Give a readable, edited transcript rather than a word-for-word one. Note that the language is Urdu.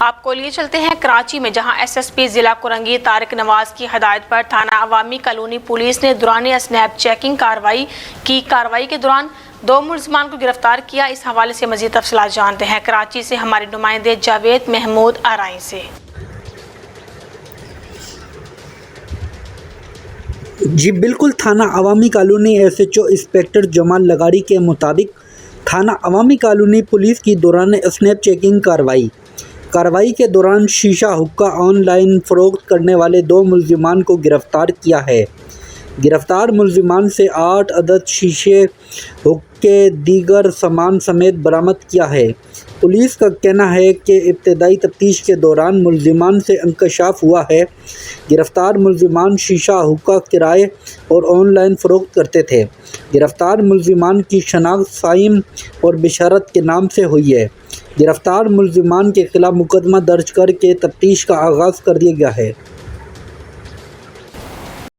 آپ کو لیے چلتے ہیں کراچی میں، جہاں ایس ایس پی ضلع کرنگی طارق نواز کی ہدایت پر تھانہ عوامی کالونی پولیس نے دوران اسنیپ چیکنگ کارروائی کے دوران 2 ملزمان کو گرفتار کیا۔ اس حوالے سے مزید تفصیلات جانتے ہیں کراچی سے ہمارے نمائندے جاوید محمود آرائی سے۔ جی بالکل، تھانہ Awami Colony S H O inspector Jamal لغاری کے مطابق تھانہ عوامی کالونی پولیس کی دوران اسنیپ چیکنگ کارروائی کے دوران شیشہ حقہ آن لائن فروخت کرنے والے 2 ملزمان کو گرفتار کیا ہے۔ گرفتار ملزمان سے 8 عدد شیشے حقے دیگر سامان سمیت برآمد کیا ہے۔ پولیس کا کہنا ہے کہ ابتدائی تفتیش کے دوران ملزمان سے انکشاف ہوا ہے۔ گرفتار ملزمان شیشہ حقہ کرائے اور آن لائن فروخت کرتے تھے۔ گرفتار ملزمان کی شناخت سائم اور بشارت کے نام سے ہوئی ہے۔ گرفتار ملزمان کے خلاف مقدمہ درج کر کے تفتیش کا آغاز کر دیا گیا ہے۔